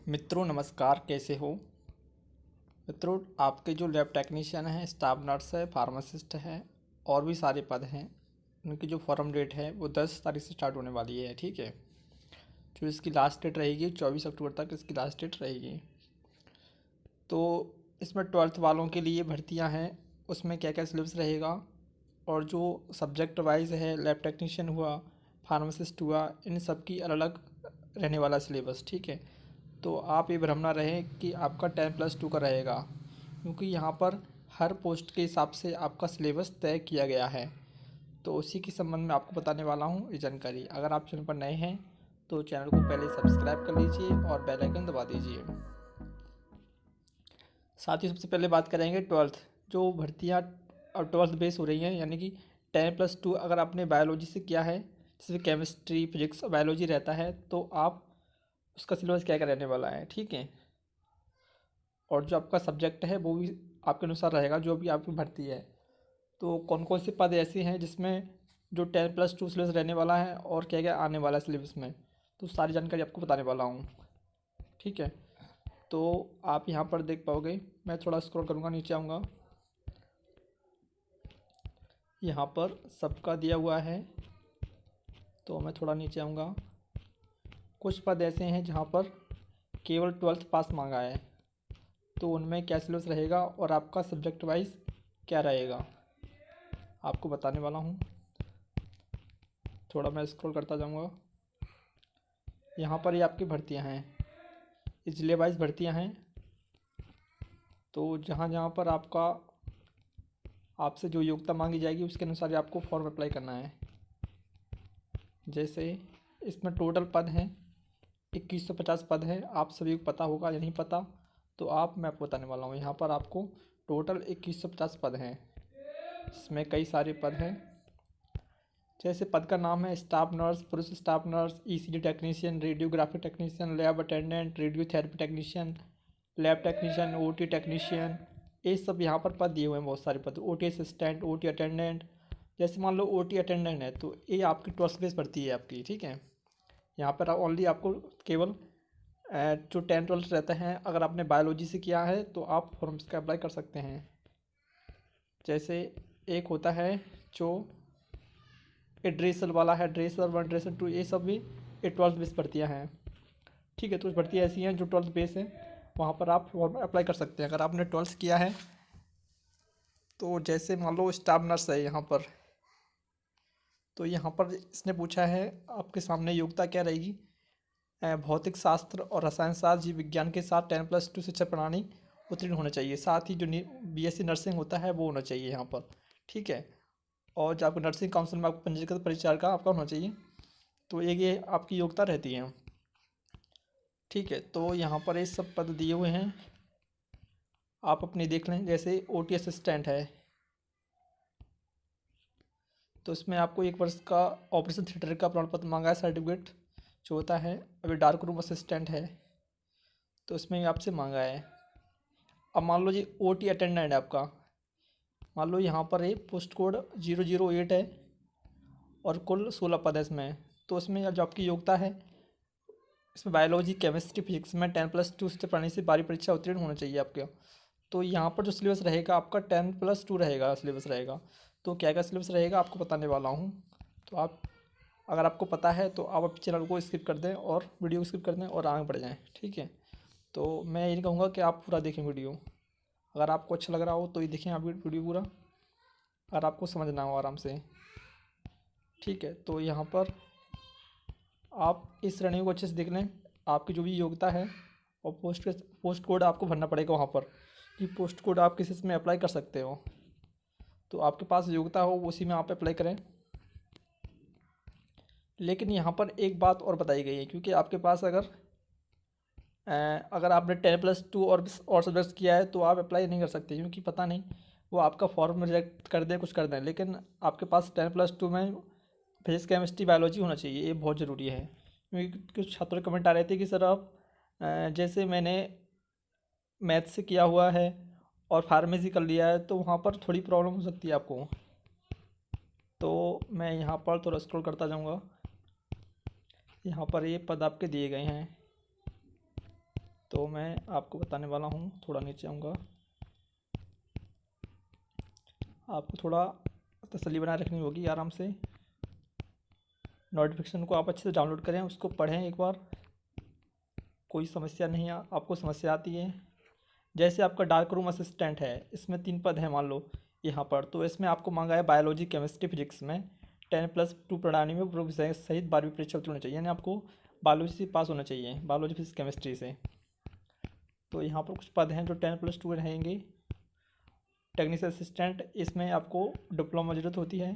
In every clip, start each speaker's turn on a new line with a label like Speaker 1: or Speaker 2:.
Speaker 1: मित्रों नमस्कार, कैसे हो। मित्रों, आपके जो लैब टेक्नीशियन हैं, स्टाफ नर्स है, फार्मासिस्ट है और भी सारे पद हैं, उनकी जो फॉर्म डेट है वो 10 तारीख से स्टार्ट होने वाली है। ठीक है, जो इसकी लास्ट डेट रहेगी 24 अक्टूबर तक इसकी लास्ट डेट रहेगी। तो इसमें 12th वालों के लिए भर्तियां हैं, उसमें क्या क्या सिलेबस रहेगा और जो सब्जेक्ट वाइज है, लैब टेक्नीशियन हुआ, फार्मासिस्ट हुआ, इन सब की अलग अलग रहने वाला सिलेबस। ठीक है, तो आप ये भ्रम ना रहे कि आपका 10+2 का रहेगा, क्योंकि यहाँ पर हर पोस्ट के हिसाब से आपका सिलेबस तय किया गया है। तो उसी के संबंध में आपको बताने वाला हूँ ये जानकारी। अगर आप चैनल पर नए हैं तो चैनल को पहले सब्सक्राइब कर लीजिए और बेल आइकन दबा दीजिए। साथ ही सबसे पहले बात करेंगे 12th जो भर्तियाँ अब 12th बेस हो रही हैं, यानी कि 10+2 अगर आपने बायोलॉजी से किया है, जैसे केमिस्ट्री, फिजिक्स, बायोलॉजी रहता है, तो आप उसका सिलेबस क्या क्या रहने वाला है। ठीक है, और जो आपका सब्जेक्ट है वो भी आपके अनुसार रहेगा, जो भी आपकी भर्ती है। तो कौन कौन से पद ऐसे हैं जिसमें जो 10+2 सिलेबस रहने वाला है और क्या क्या आने वाला है सिलेबस में, तो सारी जानकारी आपको बताने वाला हूँ। ठीक है, तो आप यहाँ पर देख पाओगे, मैं थोड़ा स्क्रॉल करूँगा, नीचे आऊँगा, यहाँ पर सबका दिया हुआ है। तो मैं थोड़ा नीचे आऊँगा, कुछ पद ऐसे हैं जहाँ पर केवल 12th पास मांगा है, तो उनमें क्या सिलेबस रहेगा और आपका सब्जेक्ट वाइज क्या रहेगा आपको बताने वाला हूँ। थोड़ा मैं स्क्रॉल करता जाऊँगा, यहाँ पर ये आपकी भर्तियाँ हैं, ये जिले वाइज भर्तियाँ हैं। तो जहाँ जहाँ पर आपसे जो योग्यता मांगी जाएगी उसके अनुसार ही आपको फॉर्म अप्लाई करना है। जैसे इसमें टोटल पद हैं 2150 पद हैं, आप सभी को पता होगा या नहीं पता, तो मैं आपको बताने वाला हूँ। यहाँ पर आपको टोटल 2150 पद हैं, इसमें कई सारे पद हैं। जैसे पद का नाम है स्टाफ नर्स, पुरुष staff nurse, ECG technician, radiography technician, lab attendant, radiotherapy technician, lab technician, OT technician, ये सब यहाँ पर पद दिए हुए हैं, बहुत सारे पद। ओटी असिस्टेंट, ओटी अटेंडेंट, जैसे मान लो ओटी अटेंडेंट है तो ये आपकी 12th बेस भर्ती है आपकी। ठीक है, यहाँ पर ओनली आपको केवल जो 10-12 रहते हैं, अगर आपने बायोलॉजी से किया है तो आप फॉर्म्स का अप्लाई कर सकते हैं। जैसे एक होता है जो ड्रेसर वाला है, ड्रेसर 1, ड्रेसर 2, ये सब भी ये 12th बेस भर्तियाँ हैं। ठीक है, तो कुछ भर्तियाँ ऐसी हैं जो 12th बेस है, वहाँ पर आप फॉर्म अप्लाई कर सकते हैं अगर आपने 12th किया है। तो जैसे मान लो स्टाफ नर्स है यहाँ पर, तो यहाँ पर इसने पूछा है आपके सामने योग्यता क्या रहेगी। भौतिक शास्त्र और रसायन शास्त्र, जीव विज्ञान के साथ 10+2 शिक्षा प्रणाली उत्तीर्ण होना चाहिए। साथ ही जो बीएससी नर्सिंग होता है वो होना चाहिए यहाँ पर। ठीक है, और जो आपको नर्सिंग काउंसिल में आपको पंजीकृत परिचार का आपका होना चाहिए। तो ये आपकी योग्यता रहती है। ठीक है, तो यहाँ पर ये सब पद दिए हुए हैं, आप अपनी देख लें। जैसे ओटी असिस्टेंट है, तो इसमें आपको 1 वर्ष का ऑपरेशन थिएटर का प्रमाण पत्र मांगा है, सर्टिफिकेट जो होता है। अभी डार्क रूम असिस्टेंट है तो इसमें भी आपसे मांगा है। अब मान लो जी ओटी अटेंडेंट है आपका, मान लो यहाँ पर ये पोस्ट कोड 008 है और कुल 16 पद है इसमें। तो इसमें जो आपकी योग्यता है, इसमें बायोलॉजी, केमिस्ट्री, फिजिक्स में 10+2 से पढ़ने से बारी परीक्षा उत्तीर्ण होना चाहिए आपके। तो यहाँ पर जो सिलेबस रहेगा आपका 10+2 रहेगा, सिलेबस रहेगा। तो क्या क्या सिलेबस रहेगा आपको बताने वाला हूँ। तो अगर आपको पता है तो आप चैनल को स्किप कर दें और वीडियो को स्किप कर दें और आगे बढ़ जाएँ। ठीक है, तो मैं ये नहीं कहूँगा कि आप पूरा देखें वीडियो, अगर आपको अच्छा लग रहा हो तो ये देखें आप वीडियो पूरा, अगर आपको समझना हो आराम से। ठीक है, तो यहाँ पर आप इस श्रेणी को अच्छे से देख लें, आपकी जो भी योग्यता है, और पोस्ट कोड आपको भरना पड़ेगा वहाँ पर कि पोस्ट कोड आप किस इसमें अप्लाई कर सकते हो। तो आपके पास योग्यता हो उसी में आप अप्लाई करें। लेकिन यहाँ पर एक बात और बताई गई है, क्योंकि आपके पास अगर आपने 10+2 और सब्जेक्ट्स किया है तो आप अप्लाई नहीं कर सकते, क्योंकि पता नहीं वो आपका फॉर्म रिजेक्ट कर दें, कुछ कर दें। लेकिन आपके पास 10+2 में फिजिक्स, केमिस्ट्री, बायोलॉजी होना चाहिए, ये बहुत ज़रूरी है। क्योंकि कुछ छात्रों के कमेंट आ रहे थे कि सर आप जैसे मैंने मैथ से किया हुआ है और फार्मेसी कर लिया है तो वहाँ पर थोड़ी प्रॉब्लम हो सकती है आपको। तो मैं यहाँ पर थोड़ा स्क्रॉल करता जाऊँगा, यहाँ पर ये पद आपके दिए गए हैं। तो मैं आपको बताने वाला हूँ। थोड़ा नीचे आऊँगा। आपको थोड़ा तसल्ली बनाए रखनी होगी आराम से। नोटिफिकेशन को आप अच्छे से डाउनलोड करें, उसको पढ़ें एक बार। कोई समस्या नहीं आपको समस्या आती है, जैसे आपका डार्क रूम असिस्टेंट है, इसमें 3 पद हैं मान लो यहाँ पर। तो इसमें आपको मांगा है बायोलॉजी, केमिस्ट्री, फिजिक्स में 10+2 प्रणाली में पूर्व विषय सहित 12वीं परीक्षा उत्तीर्ण होना चाहिए, यानी आपको बायोलॉजी से पास होना चाहिए, बायोलॉजी, फिजिक्स, केमिस्ट्री से। तो यहाँ पर कुछ पद हैं जो 10+2 रहेंगे। टेक्निकल असिस्टेंट, इसमें आपको डिप्लोमा ज़रूरत होती है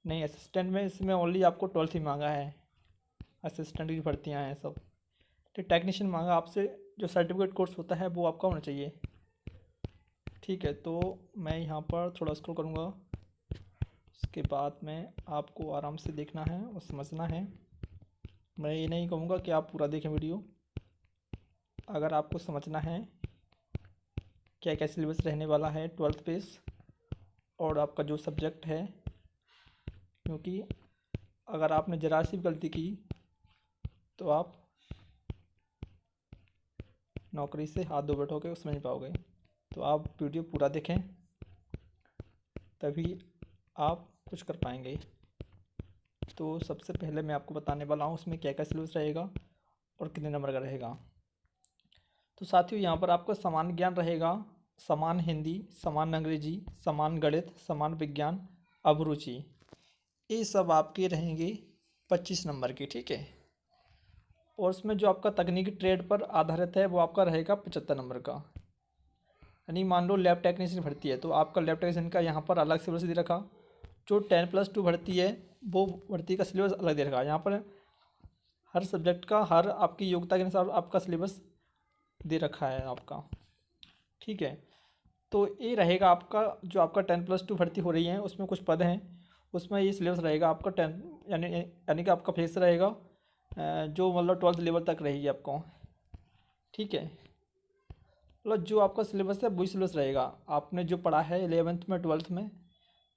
Speaker 1: नहीं। असिस्टेंट में इसमें ओनली आपको 12th ही मांगा है। असिस्टेंट की भर्तियाँ हैं सब। तो टेक्नीशियन मांगा आपसे, जो सर्टिफिकेट कोर्स होता है वो आपका होना चाहिए। ठीक है, तो मैं यहाँ पर थोड़ा स्क्रॉल करूँगा। उसके बाद में आपको आराम से देखना है और समझना है। मैं ये नहीं कहूँगा कि आप पूरा देखें वीडियो। अगर आपको समझना है क्या क्या सिलेबस रहने वाला है 12th बेस और आपका जो सब्जेक्ट है, क्योंकि अगर आपने ज़रा सी भी गलती की तो आप नौकरी से हाथ धो बैठोगे, समझ नहीं पाओगे। तो आप वीडियो पूरा देखें, तभी आप कुछ कर पाएंगे। तो सबसे पहले मैं आपको बताने वाला हूँ उसमें क्या क्या सिलेबस रहेगा और कितने नंबर का रहेगा। तो साथियों, यहाँ पर आपका समान ज्ञान रहेगा, समान हिंदी, समान अंग्रेजी, समान गणित, समान विज्ञान, अभिरुचि, ये सब आपके रहेंगे 25 नंबर की। ठीक है, और उसमें जो आपका तकनीकी ट्रेड पर आधारित है वो आपका रहेगा 75 नंबर का। यानी मान लो लैब टेक्नीशियन भर्ती है तो आपका लैब टेक्नीशियन का यहाँ पर अलग सिलेबस दे रखा। जो 10+2 भर्ती है वो भर्ती का सिलेबस अलग दे रखा। यहाँ पर हर सब्जेक्ट का, हर आपकी योग्यता के अनुसार आपका सिलेबस दे रखा है आपका। ठीक है, तो ये रहेगा आपका, जो आपका 10+2 भर्ती हो रही है उसमें कुछ पद हैं, उसमें ये सिलेबस रहेगा आपका 10, यानी कि आपका फेस रहेगा जो मतलब 12th लेवल तक रहेगी आपको। ठीक है, मतलब जो आपका सिलेबस है वही सिलेबस रहेगा, आपने जो पढ़ा है 11th में 12th में,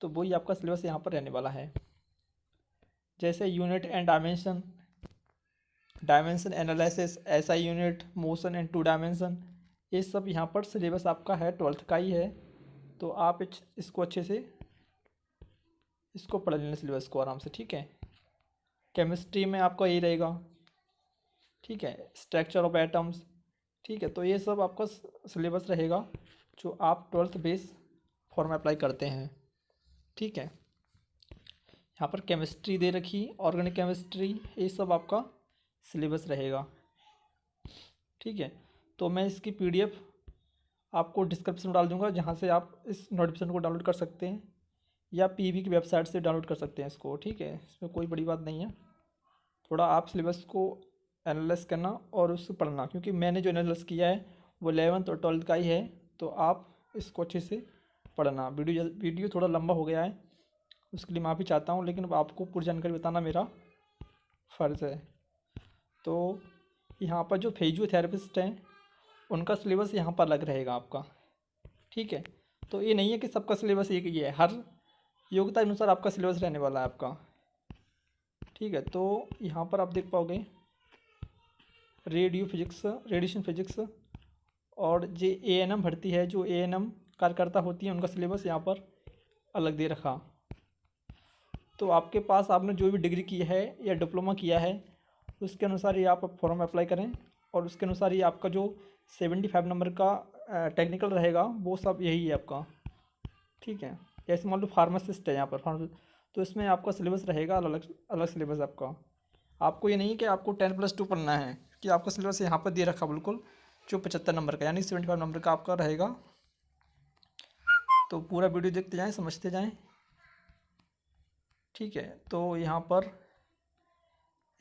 Speaker 1: तो वही आपका सिलेबस यहाँ पर रहने वाला है। जैसे unit and dimension, dimension analysis, SI unit, motion and 2 dimension, ये सब यहाँ पर सिलेबस आपका है 12th का ही है। तो आप इसको अच्छे से इसको पढ़ लेना सिलेबस को आराम से। ठीक है, केमिस्ट्री में आपका यही रहेगा। ठीक है, स्ट्रक्चर ऑफ एटम्स। ठीक है, तो ये सब आपका सिलेबस रहेगा जो आप 12th बेस फॉर्म अप्लाई करते हैं। ठीक है, यहाँ पर केमिस्ट्री दे रखी, ऑर्गेनिक केमिस्ट्री, ये सब आपका सिलेबस रहेगा। ठीक है, तो मैं इसकी PDF आपको डिस्क्रिप्शन में डाल दूँगा, जहाँ से आप इस नोटिफिकेशन को डाउनलोड कर सकते हैं, या PV की वेबसाइट से डाउनलोड कर सकते हैं इसको। ठीक है, इसमें कोई बड़ी बात नहीं है। थोड़ा आप सिलेबस को एनालाइज करना और उससे पढ़ना, क्योंकि मैंने जो एनालाइज किया है वो 11th और 12th का ही है। तो आप इसको अच्छे से पढ़ना। वीडियो थोड़ा लंबा हो गया है, उसके लिए माफ़ी चाहता हूँ, लेकिन अब आपको पूरी जानकारी बताना मेरा फ़र्ज़ है। तो यहाँ पर जो फिजियोथेरेपिस्ट हैं उनका सिलेबस यहाँ पर अलग रहेगा आपका। ठीक है, तो ये नहीं है कि सबका सिलेबस एक ही है, हर योग्यता के अनुसार आपका सिलेबस रहने वाला है आपका। ठीक है, तो यहाँ पर आप देख पाओगे रेडिएशन फिजिक्स, और जो ANM भर्ती है, जो ANM कार्यकर्ता होती है, उनका सिलेबस यहाँ पर अलग दे रखा। तो आपके पास आपने जो भी डिग्री की है या डिप्लोमा किया है उसके अनुसार ये आप फॉर्म अप्लाई करें, और उसके अनुसार ये आपका जो 75 नंबर का टेक्निकल रहेगा वो सब यही है आपका। ठीक है, जैसे मान लो फार्मासिस्ट है यहाँ पर, तो इसमें आपका सिलेबस रहेगा अलग अलग सिलेबस आपका। आपको ये नहीं कि आपको 10+2 पढ़ना है, कि आपका सिलेबस यहाँ पर दे रखा बिल्कुल जो 75 नंबर का, यानी 75 नंबर का आपका रहेगा। तो पूरा वीडियो देखते जाएँ, समझते जाएँ। ठीक है, तो यहाँ पर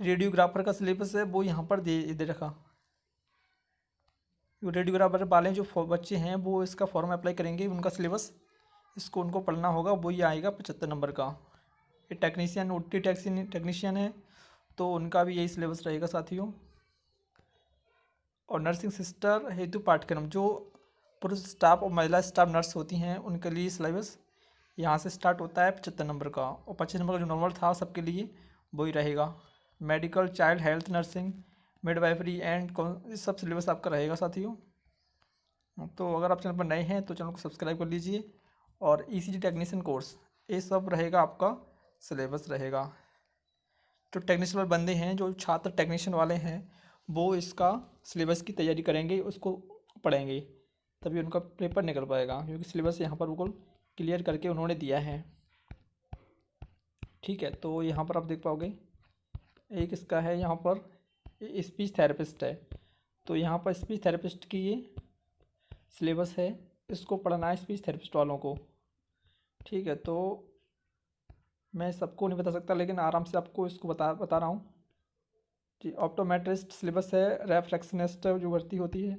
Speaker 1: रेडियोग्राफर का सिलेबस है वो यहाँ पर दे रखा। रेडियोग्राफर वाले जो बच्चे हैं वो इसका फॉर्म अप्लाई करेंगे, उनका सिलेबस इसको उनको पढ़ना होगा, वही आएगा 75 नंबर का। ये टेक्नीशियन, OT टेक्नीशियन है तो उनका भी यही सिलेबस रहेगा साथियों। और नर्सिंग सिस्टर हेतु पाठ्यक्रम, जो पुरुष स्टाफ और महिला स्टाफ नर्स होती हैं उनके लिए सिलेबस यहाँ से स्टार्ट होता है 75 नंबर का, और 25 नंबर का जो नॉर्मल था सबके लिए वही रहेगा। Medical, child health nursing, midwifery and ये सब सिलेबस आपका रहेगा साथियों। तो अगर आप चैनल पर नए हैं तो चैनल को सब्सक्राइब कर लीजिए। और ईसीजी टेक्नीशियन कोर्स ये सब रहेगा, आपका सिलेबस रहेगा। जो टेक्नीशियन वाले बंदे हैं, जो छात्र टेक्नीशियन वाले हैं, वो इसका सिलेबस की तैयारी करेंगे, उसको पढ़ेंगे, तभी उनका पेपर निकल पाएगा, क्योंकि सिलेबस यहाँ पर बिल्कुल क्लियर करके उन्होंने दिया है। ठीक है, तो यहाँ पर आप देख पाओगे एक इसका है, यहाँ पर स्पीच थेरेपिस्ट है, तो यहाँ पर स्पीच थेरेपिस्ट की ये सिलेबस है, इसको पढ़ना है स्पीच थेरेपिस्ट वालों को। ठीक है, तो मैं सबको नहीं बता सकता, लेकिन आराम से आपको इसको बता रहा हूँ कि ऑप्टोमेट्रिस्ट सिलेबस है, रेफ्लेक्शनिस्ट जो भर्ती होती है,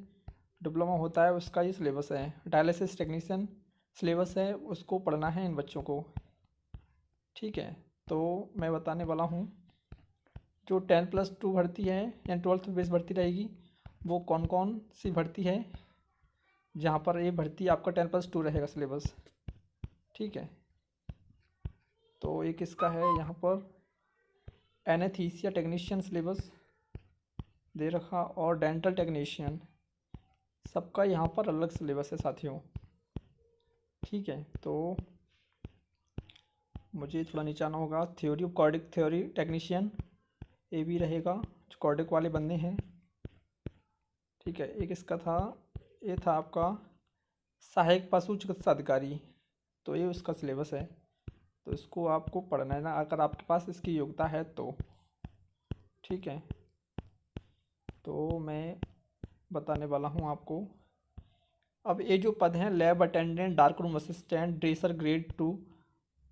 Speaker 1: डिप्लोमा होता है, उसका ये सिलेबस है। डायलिसिस टेक्नीशियन सिलेबस है, उसको पढ़ना है इन बच्चों को। ठीक है, तो मैं बताने वाला हूँ जो 10+2 भर्ती है या 12th बेस भर्ती रहेगी, वो कौन कौन सी भर्ती है, जहाँ पर ये भर्ती आपका 10+2 रहेगा सिलेबस। ठीक है, तो एक इसका है यहाँ पर एनेस्थीसिया टेक्नीशियन सिलेबस दे रखा, और डेंटल टेक्नीशियन, सबका यहाँ पर अलग सिलेबस है साथियों। ठीक है, तो मुझे थोड़ा नीचे आना होगा। Theory of cardiac theory technician ये भी रहेगा, जो कार्डिक वाले बंदे हैं। ठीक है, एक इसका था, ये था आपका सहायक पशु चिकित्सा अधिकारी, तो ये उसका सिलेबस है, तो इसको आपको पढ़ना है ना, अगर आपके पास इसकी योग्यता है तो। ठीक है, तो मैं बताने वाला हूँ आपको। अब ये जो पद हैं, lab attendant, dark room assistant, dresser grade 2,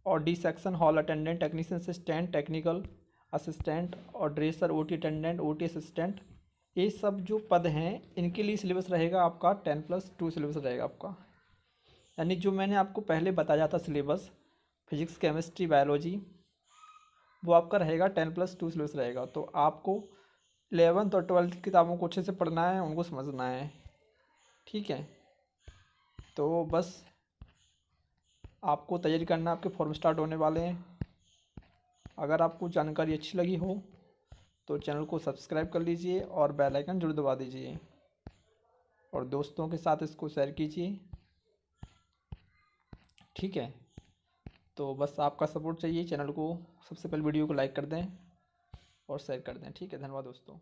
Speaker 1: और D section hall attendant, technician assistant, technical assistant, और dresser OT attendant, OT assistant, ये सब जो पद हैं इनके लिए सिलेबस रहेगा आपका 10+2 सिलेबस रहेगा आपका। यानी जो मैंने आपको पहले बताया था सिलेबस, फिजिक्स केमिस्ट्री बायोलॉजी, वो आपका रहेगा 10+2 सिलेबस रहेगा। तो आपको 11th और 12th की किताबों को अच्छे से पढ़ना है, उनको समझना है। ठीक है, तो बस आपको तैयारी करना, आपके फॉर्म स्टार्ट होने वाले हैं। अगर आपको जानकारी अच्छी लगी हो तो चैनल को सब्सक्राइब कर लीजिए और बेल आइकन जरूर दबा दीजिए, और दोस्तों के साथ इसको शेयर कीजिए। ठीक है, तो बस आपका सपोर्ट चाहिए। चैनल को सबसे पहले वीडियो को लाइक कर दें और शेयर कर दें। ठीक है, धन्यवाद दोस्तों।